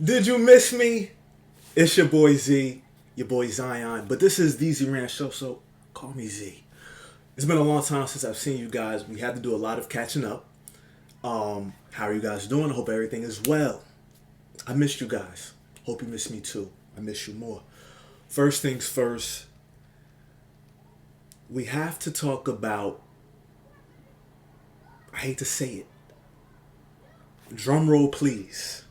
Did you miss me? It's your boy Z, your boy Zion, but this is the Z RANT Show, so call me Z. It's been a long time since I've seen you guys. We had to do a lot of catching up. How are you guys doing? I hope everything is well. I missed you guys. Hope you miss me too. I miss you more. First things first, we have to talk about, I hate to say it, drum roll please.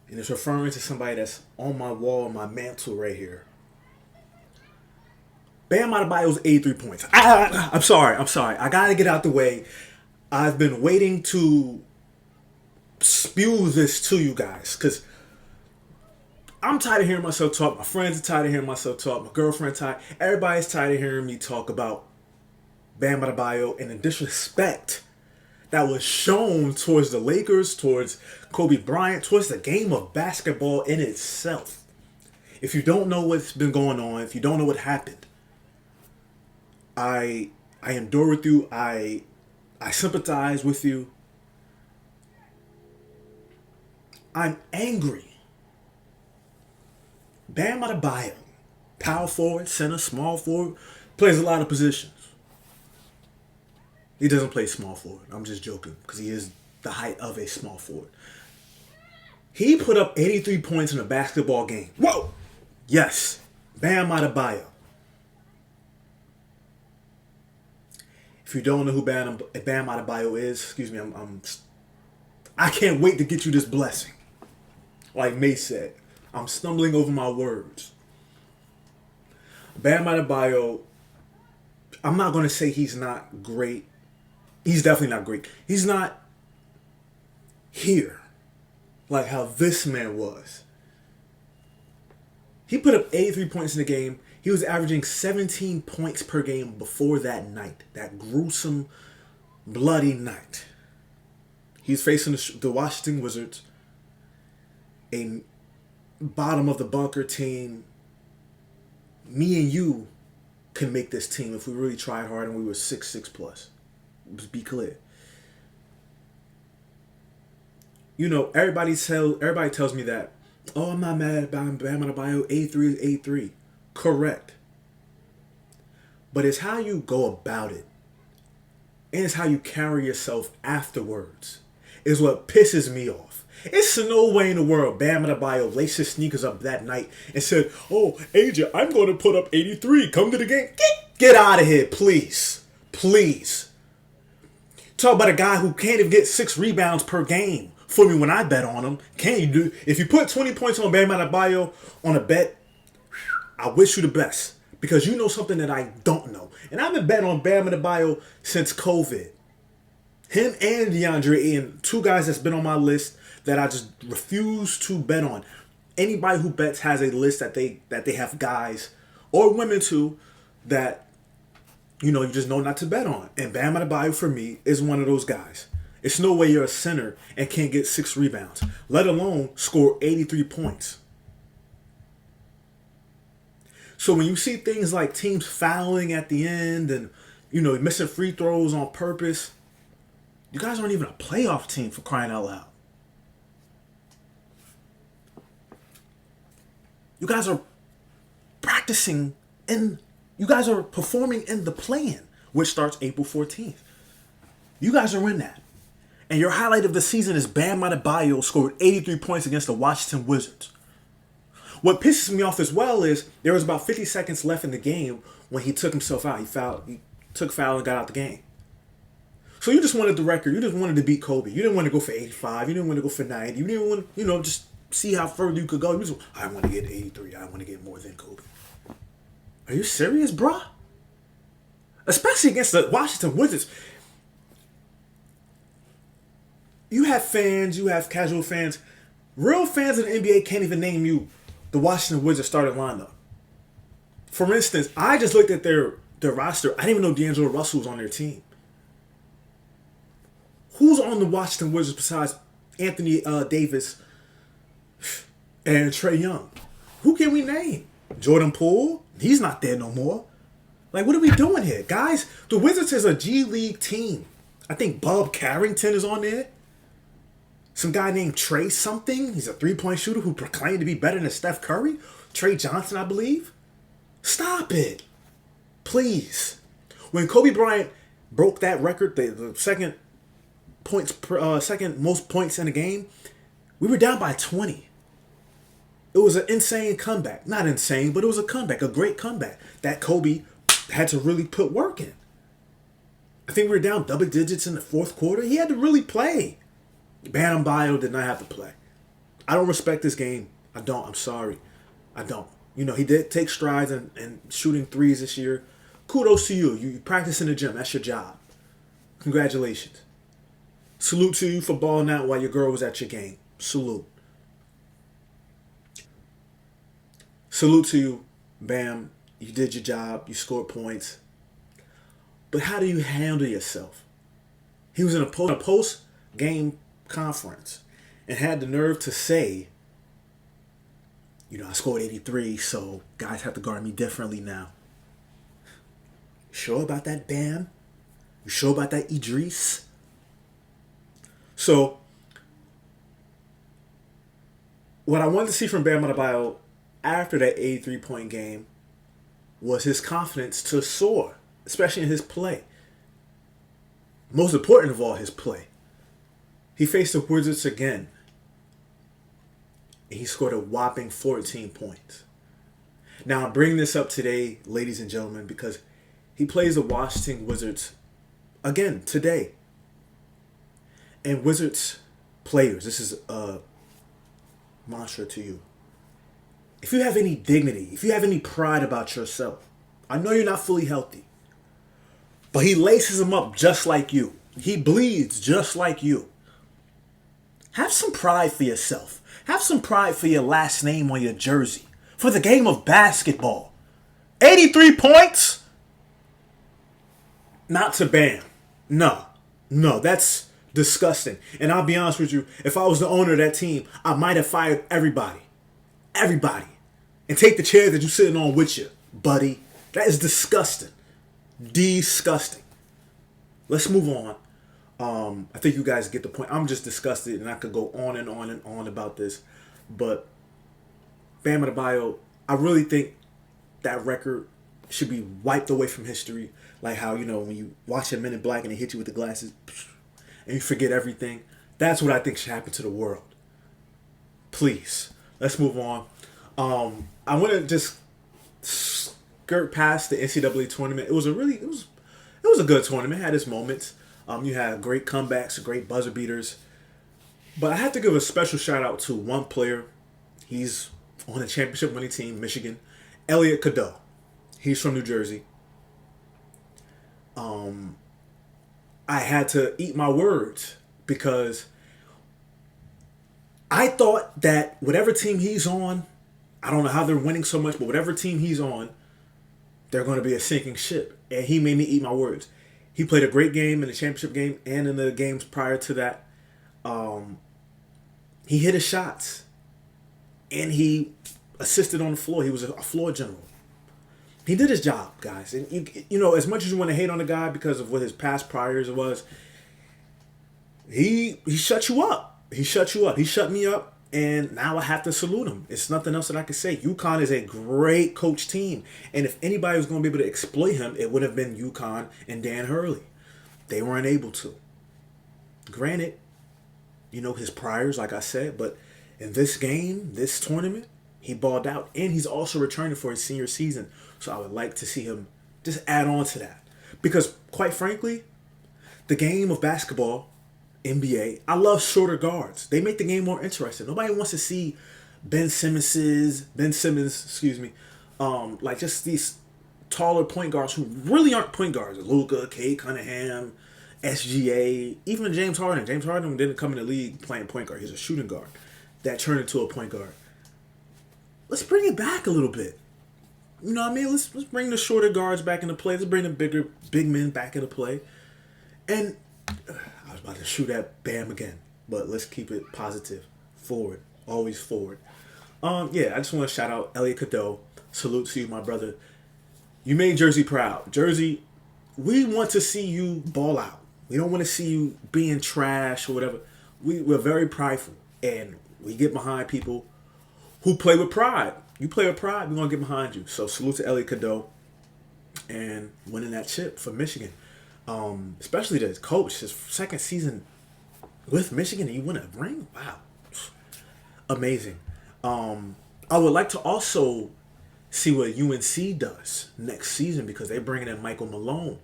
And it's referring to somebody that's on my wall, my mantle right here. Bam Adebayo's 83 points. I'm sorry. I gotta get out the way. I've been waiting to spew this to you guys because I'm tired of hearing myself talk. My friends are tired of hearing myself talk. My girlfriend's tired. Everybody's tired of hearing me talk about Bam Adebayo and the disrespect that was shown towards the Lakers, towards Kobe Bryant, towards the game of basketball in itself. If you don't know what's been going on, if you don't know what happened, I endure with you. I sympathize with you. I'm angry. Bam Adebayo, power forward, center, small forward, plays a lot of positions. He doesn't play small forward. I'm just joking because he is the height of a small forward. He put up 83 points in a basketball game. Whoa! Yes, Bam Adebayo. If you don't know who Bam Adebayo is, excuse me, I can't wait to get you this blessing. Like May said, I'm stumbling over my words. Bam Adebayo, I'm not going to say he's not great. He's definitely not great. He's not here like how this man was. He put up 83 points in the game. He was averaging 17 points per game before that night, that gruesome, bloody night. He's facing the Washington Wizards, a bottom of the bunker team. Me and you can make this team if we really tried hard and we were 6'6 plus. Just be clear. You know, everybody tells me that, oh, I'm not mad about Bam Adebayo. 83 is 83. Correct. But it's how you go about it. And it's how you carry yourself afterwards is what pisses me off. It's no way in the world Bam Adebayo laced his sneakers up that night and said, oh, AJ, I'm going to put up 83. Come to the game. Get out of here, please. Please. Talk about a guy who can't even get 6 rebounds per game for me when I bet on him. Can you do? If you put 20 points on Bam Adebayo on a bet, I wish you the best because you know something that I don't know. And I've been betting on Bam Adebayo since COVID. Him and DeAndre Ayton, 2 guys that's been on my list that I just refuse to bet on. Anybody who bets has a list that they have guys or women too that you know you just know not to bet on. And Bam Adebayo for me is one of those guys. It's no way you're a center and can't get 6 rebounds, let alone score 83 points. So when you see things like teams fouling at the end and, you know, missing free throws on purpose, you guys aren't even a playoff team for crying out loud. You guys are you guys are performing in the play-in, which starts April 14th. You guys are in that. And your highlight of the season is Bam Adebayo scored 83 points against the Washington Wizards. What pisses me off as well is there was about 50 seconds left in the game when he took himself out. He took foul and got out the game. So you just wanted the record. You just wanted to beat Kobe. You didn't want to go for 85. You didn't want to go for 90. You didn't want to, just see how further you could go. You just, I want to get 83. I want to get more than Kobe. Are you serious, bruh? Especially against the Washington Wizards. You have fans. You have casual fans. Real fans of the NBA can't even name you the Washington Wizards starting lineup. For instance, I just looked at their roster. I didn't even know D'Angelo Russell was on their team. Who's on the Washington Wizards besides Anthony Davis and Trae Young? Who can we name? Jordan Poole? He's not there no more. Like, what are we doing here? Guys, the Wizards is a G League team. I think Bob Carrington is on there. Some guy named Trey something. He's a three-point shooter who proclaimed to be better than Steph Curry. Trey Johnson, I believe. Stop it. Please. When Kobe Bryant broke that record, the second most points in a game, we were down by 20. It was an insane comeback. Not insane, but it was a comeback, a great comeback that Kobe had to really put work in. I think we were down double digits in the fourth quarter. He had to really play. Adebayo did not have to play. I don't respect this game. I don't. I'm sorry. I don't. You know, he did take strides and shooting threes this year. Kudos to you. You practice in the gym. That's your job. Congratulations. Salute to you for balling out while your girl was at your game. Salute. Salute to you. Bam. You did your job. You scored points. But how do you handle yourself? He was in a post-game conference and had the nerve to say, you know, I scored 83, so guys have to guard me differently now. You sure about that, Bam? You sure about that, Idris? So, what I wanted to see from Bam Adebayo after that 83-point game was his confidence to soar, especially in his play. Most important of all, his play. He faced the Wizards again. And he scored a whopping 14 points. Now, I'm bringing this up today, ladies and gentlemen, because he plays the Washington Wizards again today. And Wizards players, this is a mantra to you. If you have any dignity, if you have any pride about yourself, I know you're not fully healthy, but he laces him up just like you. He bleeds just like you. Have some pride for yourself. Have some pride for your last name on your jersey. For the game of basketball. 83 points? Not to Bam. No, that's disgusting. And I'll be honest with you, if I was the owner of that team, I might have fired everybody. Everybody. And take the chair that you're sitting on with you, buddy. That is disgusting. Disgusting. Let's move on. I think you guys get the point. I'm just disgusted, and I could go on and on and on about this. But Bam Adebayo, I really think that record should be wiped away from history. Like how, you know, when you watch a Men in Black and they hit you with the glasses and you forget everything. That's what I think should happen to the world. Please. Let's move on. I want to just skirt past the NCAA tournament. It was a good tournament. It had its moments. You had great comebacks, great buzzer beaters. But I have to give a special shout out to one player. He's on a championship winning team, Michigan. Elliot Cadeau. He's from New Jersey. I had to eat my words because I thought that whatever team he's on, I don't know how they're winning so much, but whatever team he's on, they're going to be a sinking ship. And he made me eat my words. He played a great game in the championship game and in the games prior to that. He hit his shots. And he assisted on the floor. He was a floor general. He did his job, guys. And you know, as much as you want to hate on the guy because of what his past priors was, he shut you up. He shut you up. He shut me up. And now I have to salute him. It's nothing else that I can say. UConn is a great coach team. And if anybody was going to be able to exploit him, it would have been UConn and Dan Hurley. They weren't able to. Granted, you know, his priors, like I said, but in this game, this tournament, he balled out. And he's also returning for his senior season. So I would like to see him just add on to that. Because, quite frankly, the game of basketball, NBA, I love shorter guards. They make the game more interesting. Nobody wants to see Ben Simmons, like just these taller point guards who really aren't point guards. Luka, Cade Cunningham, SGA, even James Harden. James Harden didn't come in the league playing point guard. He's a shooting guard that turned into a point guard. Let's bring it back a little bit. You know what I mean? Let's bring the shorter guards back into play. Let's bring the big men back into play. And I was about to shoot at Bam again, but let's keep it positive. Forward. Always forward. I just want to shout out Elliot Cadeau. Salute to you, my brother. You made Jersey proud. Jersey, we want to see you ball out. We don't want to see you being trash or whatever. we're very prideful, and we get behind people who play with pride. You play with pride, we're gonna get behind you. So salute to Elliot Cadeau and winning that chip for Michigan. Especially the coach, his second season with Michigan, and you win a ring. Wow, amazing. I would like to also see what UNC does next season because they're bringing in Michael Malone,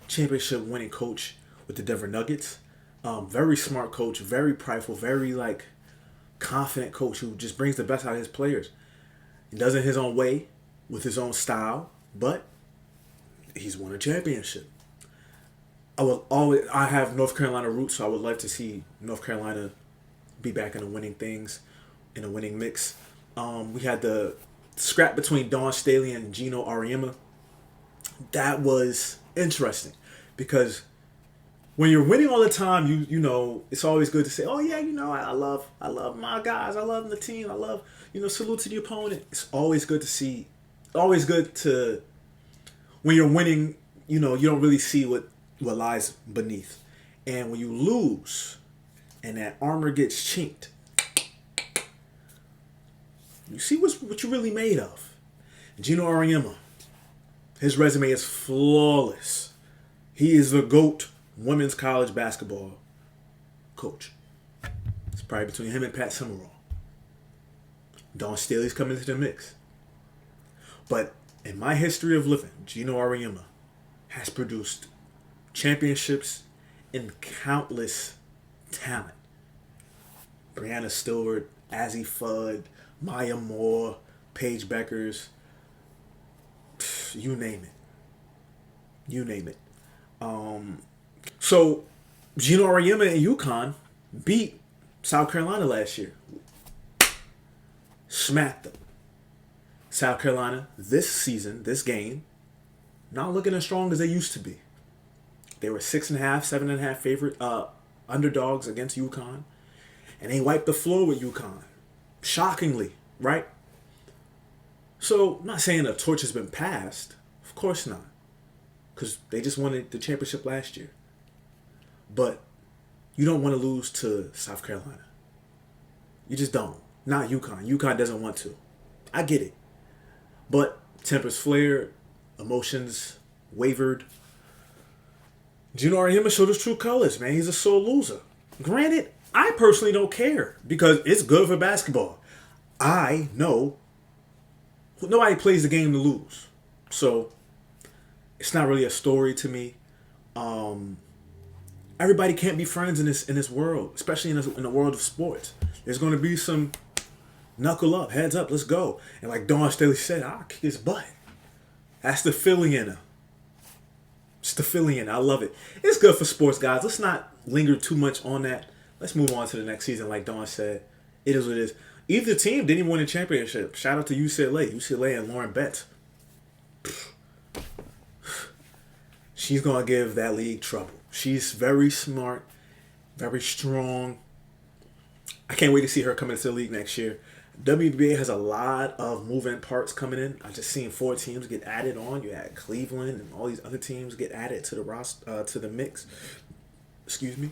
championship winning coach with the Denver Nuggets. Very smart coach, very prideful, very like confident coach who just brings the best out of his players. He does it his own way with his own style, but he's won a championship. I have North Carolina roots, so I would like to see North Carolina be back in the winning things, in a winning mix. We had the scrap between Dawn Staley and Gino Auriemma. That was interesting because when you're winning all the time, you know it's always good to say, oh yeah, I love my guys, I love the team, I love salute to the opponent. It's always good to see, always good to when you're winning. You don't really see what lies beneath, and when you lose and that armor gets chinked, you see what you're really made of. Gino Auriemma, his resume is flawless. He is the GOAT women's college basketball coach. It's probably between him and Pat Summerall. Dawn Staley's coming into the mix. But in my history of living, Gino Auriemma has produced championships and countless talent. Breanna Stewart, Azzy Fudd, Maya Moore, Paige Beckers, you name it. So Gino Auriemma and UConn beat South Carolina last year. Smacked them. South Carolina this season, this game, not looking as strong as they used to be. They were 6.5, 7.5 favorite underdogs against UConn, and they wiped the floor with UConn. Shockingly, right? So, I'm not saying the torch has been passed. Of course not. Because they just won the championship last year. But you don't want to lose to South Carolina. You just don't. Not UConn. UConn doesn't want to. I get it. But tempers flared. Emotions wavered. Gino Auriemma showed his true colors, man. He's a sore loser. Granted, I personally don't care because it's good for basketball. I know nobody plays the game to lose. So it's not really a story to me. Everybody can't be friends in this world, especially in the world of sports. There's going to be some knuckle up, heads up, let's go. And like Dawn Staley said, I'll kick his butt. That's the Philly in her. It's the Philly in her. I love it. It's good for sports, guys. Let's not linger too much on that. Let's move on to the next season. Like Dawn said, it is what it is. Either team didn't even win a championship. Shout out to UCLA and Lauren Betts. She's going to give that league trouble. She's very smart, very strong. I can't wait to see her come into the league next year. WNBA has a lot of moving parts coming in. I just seen 4 teams get added on. You had Cleveland and all these other teams get added to the roster, to the mix. Excuse me.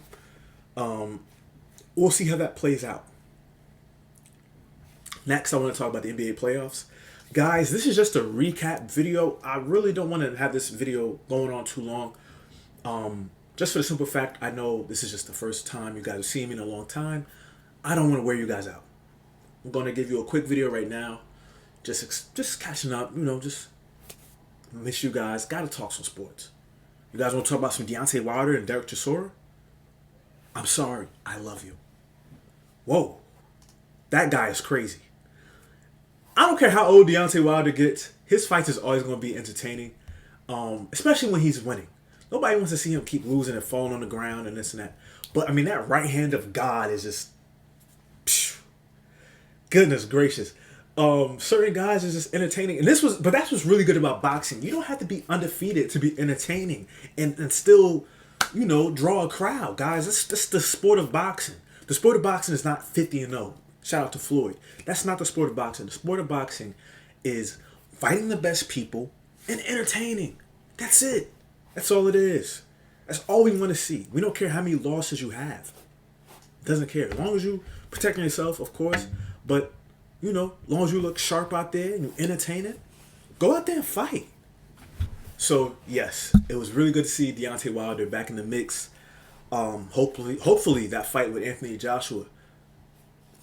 We'll see how that plays out. Next, I want to talk about the NBA playoffs. Guys, this is just a recap video. I really don't want to have this video going on too long. Just for the simple fact, I know this is just the first time you guys have seen me in a long time. I don't want to wear you guys out. I'm going to give you a quick video right now. Just catching up, just miss you guys. Got to talk some sports. You guys want to talk about some Deonaty Wilder and Derek Chisora? I'm sorry. I love you. Whoa. That guy is crazy. I don't care how old Deonaty Wilder gets. His fights is always going to be entertaining. Especially when he's winning. Nobody wants to see him keep losing and falling on the ground and this and that. But, I mean, that right hand of God is just... Goodness gracious. Certain guys is just entertaining. And that's what's really good about boxing. You don't have to be undefeated to be entertaining and still, draw a crowd. Guys, that's the sport of boxing. The sport of boxing is not 50-0. Shout out to Floyd. That's not the sport of boxing. The sport of boxing is fighting the best people and entertaining. That's it. That's all it is. That's all we want to see. We don't care how many losses you have. Doesn't care. As long as you protecting yourself, of course. But, as long as you look sharp out there and you entertain it, go out there and fight. So, yes, it was really good to see Deonaty Wilder back in the mix. Hopefully that fight with Anthony Joshua.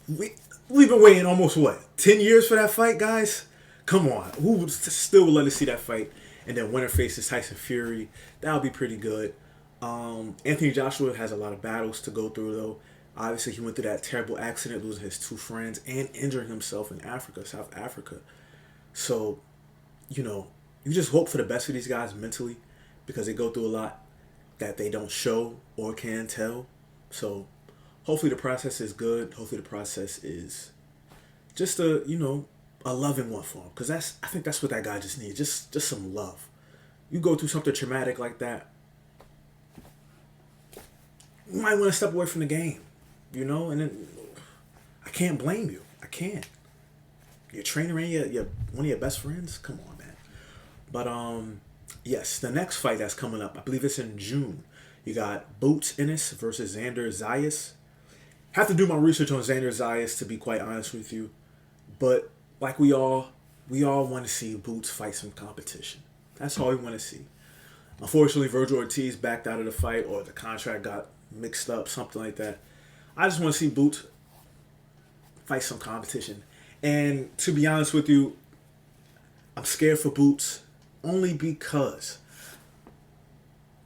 We've been waiting almost, 10 years for that fight, guys? Come on. Who would still let us see that fight? And then winner faces Tyson Fury. That would be pretty good. Anthony Joshua has a lot of battles to go through, though. Obviously, he went through that terrible accident, losing his 2 friends and injuring himself in South Africa. So, you just hope for the best for these guys mentally, because they go through a lot that they don't show or can tell. So, hopefully the process is good. Hopefully the process is just a loving one for him. Because I think that's what that guy just needs. Just some love. You go through something traumatic like that, you might want to step away from the game. And then I can't blame you. I can't. Your trainer and your one of your best friends? Come on, man. But yes, the next fight that's coming up, I believe it's in June. You got Boots Ennis versus Xander Zayas. Have to do my research on Xander Zayas, to be quite honest with you. But like we all want to see Boots fight some competition. That's all we want to see. Unfortunately, Virgil Ortiz backed out of the fight, or the contract got mixed up, something like that. I just want to see Boots fight some competition. And to be honest with you, I'm scared for Boots only because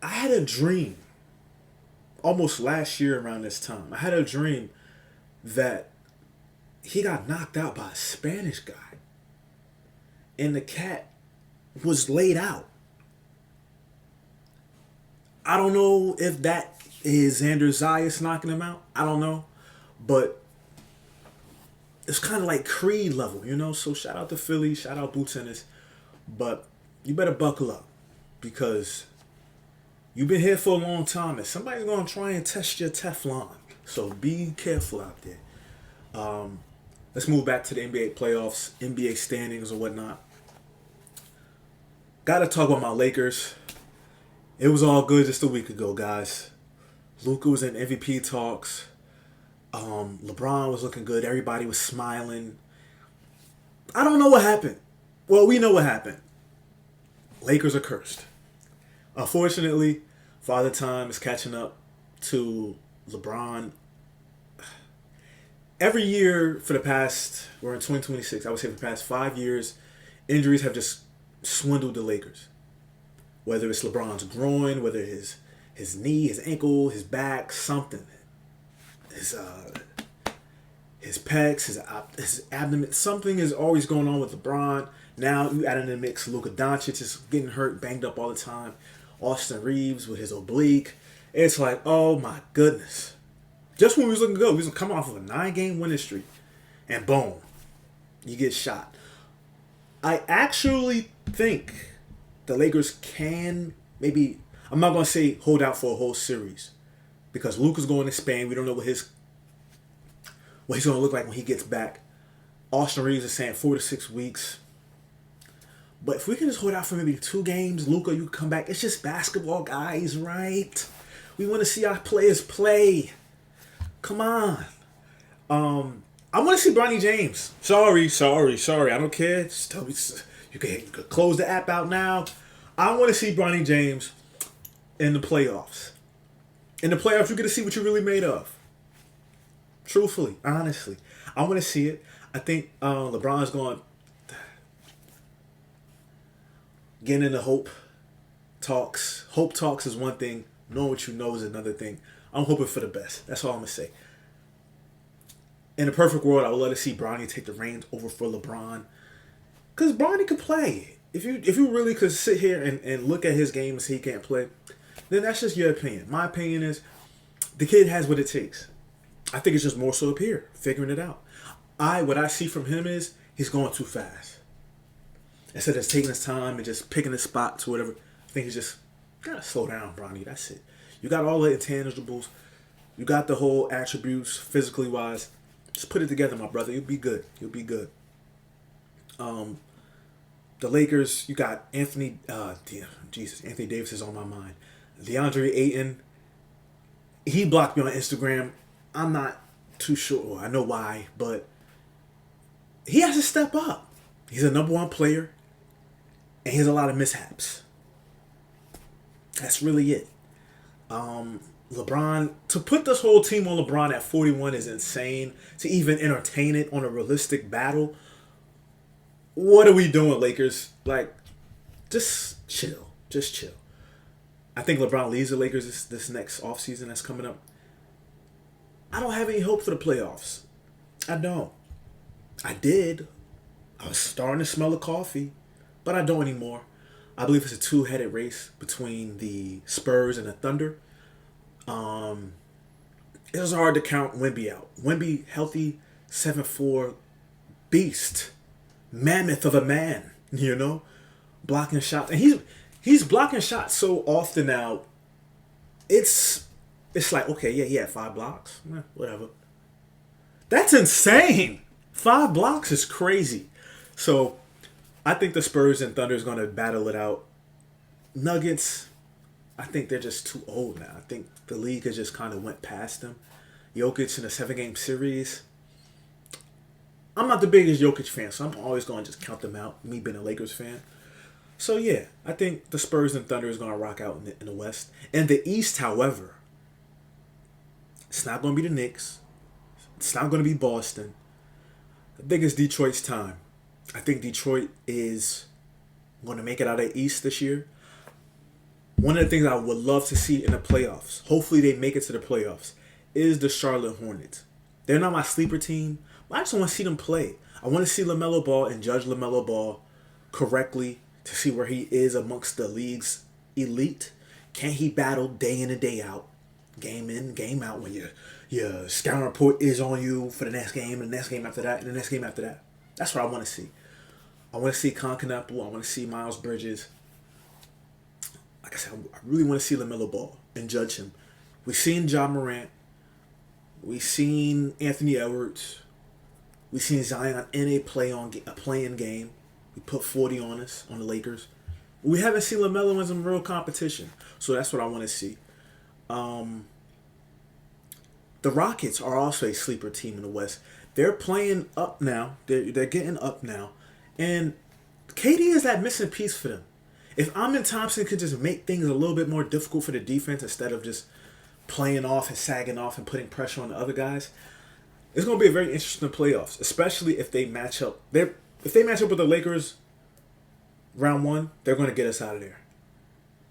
I had a dream almost last year around this time. I had a dream that he got knocked out by a Spanish guy. And the cat was laid out. I don't know if that is Xander Zayas knocking him out. I don't know. But it's kind of like Creed level, So shout out to Philly. Shout out Boots Ennis. But you better buckle up, because you've been here for a long time and somebody's going to try and test your Teflon. So be careful out there. Let's move back to the NBA playoffs, NBA standings or whatnot. Got to talk about my Lakers. It was all good just a week ago, guys. Luka was in MVP talks. LeBron was looking good. Everybody was smiling. I don't know what happened. Well, we know what happened. Lakers are cursed. Unfortunately, Father Time is catching up to LeBron. Every year for the past, we're in 2026, I would say for the past 5 years, injuries have just swindled the Lakers. Whether it's LeBron's groin, whether his knee, his ankle, his back, something. His pecs, his abdomen, something is always going on with LeBron. Now you add in the mix Luka Doncic is getting hurt, banged up all the time. Austin Reeves with his oblique. It's like, oh my goodness. Just when we was looking good, we was coming off of a 9-game winning streak. And boom, you get shot. I actually think the Lakers can maybe, I'm not going to say hold out for a whole series, because Luka's going to Spain. We don't know what he's going to look like when he gets back. Austin Reeves is saying 4 to 6 weeks. But if we can just hold out for maybe 2 games, Luka, you can come back. It's just basketball, guys, right? We want to see our players play. Come on. I want to see Bronny James. Sorry. I don't care. Just tell me. You can close the app out now. I want to see Bronny James in the playoffs. In the playoffs, you get to see what you're really made of. Truthfully, honestly. I want to see it. I think LeBron's going getting into hope talks. Hope talks is one thing. Knowing what you know is another thing. I'm hoping for the best. That's all I'm going to say. In a perfect world, I would love to see Bronny take the reins over for LeBron. Because Bronny can play. If you really could sit here and look at his game and say he can't play, then that's just your opinion. My opinion is the kid has what it takes. I think it's just more so up here, figuring it out. What I see from him is he's going too fast. Instead of taking his time and just picking his spots or whatever, I think he's just gotta slow down, Bronny. That's it. You got all the intangibles. You got the whole attributes, physically wise. Just put it together, my brother. You'll be good. You'll be good. The Lakers, you got Anthony Davis is on my mind. DeAndre Ayton, he blocked me on Instagram I'm not too sure. I know why, but he has to step up. He's a number one player, and he has a lot of mishaps. That's really it. LeBron, to put this whole team on LeBron at 41 is insane. To even entertain it on a realistic battle, what are we doing, Lakers? Like, just chill. Just chill. I think LeBron leaves the Lakers this next offseason that's coming up. I don't have any hope for the playoffs. I don't. I did. I was starting to smell the coffee, but I don't anymore. I believe it's a two-headed race between the Spurs and the Thunder. It was hard to count Wemby out. Wemby, healthy, 7'4", beast, mammoth of a man, blocking shots, and he's blocking shots so often now. It's like, okay, yeah, he had 5 blocks, whatever. That's insane. 5 blocks is crazy. So I think the Spurs and Thunder is going to battle it out. Nuggets, I think they're just too old now. I think the league has just kind of went past them. Jokic in a 7-game series. I'm not the biggest Jokic fan, so I'm always going to just count them out, me being a Lakers fan. So, yeah, I think the Spurs and Thunder is going to rock out in the West. And the East, however, it's not going to be the Knicks. It's not going to be Boston. I think it's Detroit's time. I think Detroit is going to make it out of the East this year. One of the things I would love to see in the playoffs, hopefully they make it to the playoffs, is the Charlotte Hornets. They're not my sleeper team, but I just want to see them play. I want to see LaMelo Ball and judge LaMelo Ball correctly to see where he is amongst the league's elite. Can he battle day in and day out, game in, game out, when your scouting report is on you for the next game, and the next game after that, and the next game after that? That's what I want to see. I want to see Concanapple. I want to see Miles Bridges. Like I said, I really want to see LaMelo Ball and judge him. We've seen Ja Morant. We've seen Anthony Edwards. We've seen Zion in a playing game. We put 40 on us, on the Lakers. We haven't seen LaMelo in some real competition. So that's what I want to see. The Rockets are also a sleeper team in the West. They're playing up now. They're getting up now. And KD is that missing piece for them. If Amin Thompson could just make things a little bit more difficult for the defense instead of just playing off and sagging off and putting pressure on the other guys, it's going to be a very interesting playoffs, especially if they match up. If they match up with the Lakers round 1, they're going to get us out of there.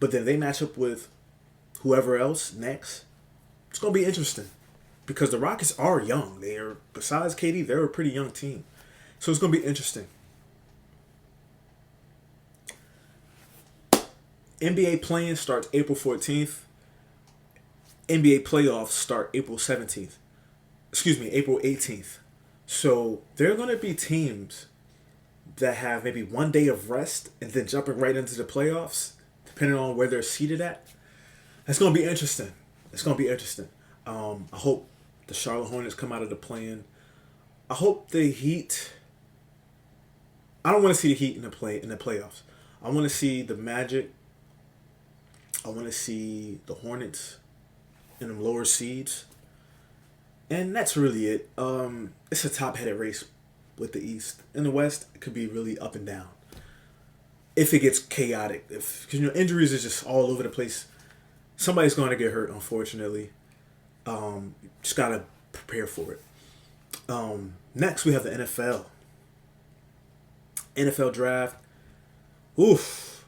But then they match up with whoever else next, it's going to be interesting because the Rockets are young. Besides KD, they're a pretty young team. So it's going to be interesting. NBA play-in starts April 14th. NBA playoffs start April 17th. April 18th. So there are going to be teams that have maybe one day of rest and then jumping right into the playoffs, depending on where they're seated at. That's going to be interesting. I hope the Charlotte Hornets come out of the play-in. I hope the Heat. I don't want to see the Heat in the playoffs. I want to see the Magic. I want to see the Hornets in the lower seeds. And that's really it. It's a top-headed race with the East. In the West, it could be really up and down. If it gets chaotic. Because, injuries is just all over the place. Somebody's going to get hurt, unfortunately. Just got to prepare for it. Next, we have the NFL. NFL draft. Oof.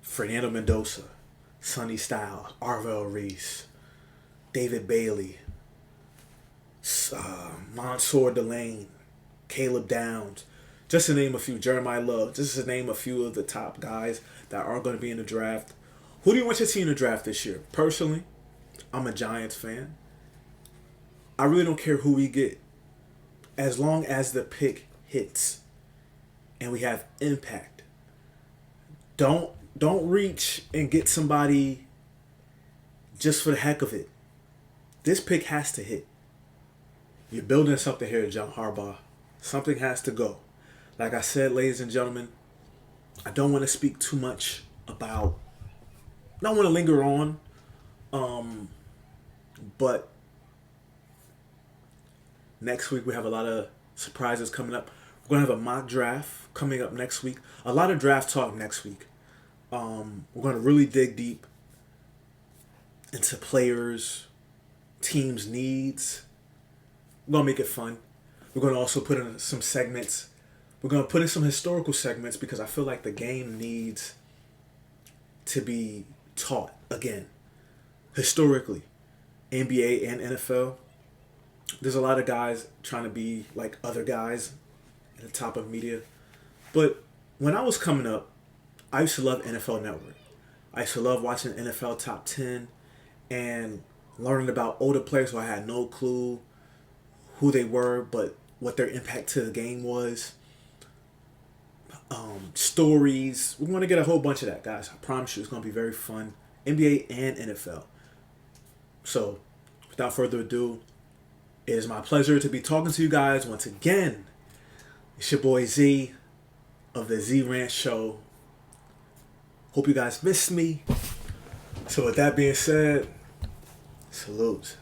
Fernando Mendoza. Sonny Styles, Arvell Reese, David Bailey, Mansour Delane, Caleb Downs, just to name a few. Jeremiah Love, just to name a few of the top guys that are going to be in the draft. Who do you want to see in the draft this year? Personally, I'm a Giants fan. I really don't care who we get, as long as the pick hits and we have impact. Don't reach and get somebody just for the heck of it. This pick has to hit. You're building something here, John Harbaugh. Something has to go. Like I said, ladies and gentlemen, I don't want to speak too much about. I don't want to linger on. But Next week we have a lot of surprises coming up. We're gonna have a mock draft coming up next week. A lot of draft talk next week. We're gonna really dig deep into players, teams' needs. We're gonna make it fun. We're gonna also put in some segments. We're gonna put in some historical segments because I feel like the game needs to be taught again. Historically, NBA and NFL, there's a lot of guys trying to be like other guys at the top of media. But when I was coming up, I used to love NFL Network. I used to love watching NFL Top 10 and learning about older players who I had no clue who they were, but what their impact to the game was. Stories. We're going to get a whole bunch of that, guys. I promise you it's going to be very fun. NBA and NFL. So, without further ado, it is my pleasure to be talking to you guys once again. It's your boy Z of the Z RANT Show. Hope you guys missed me. So with that being said, salute.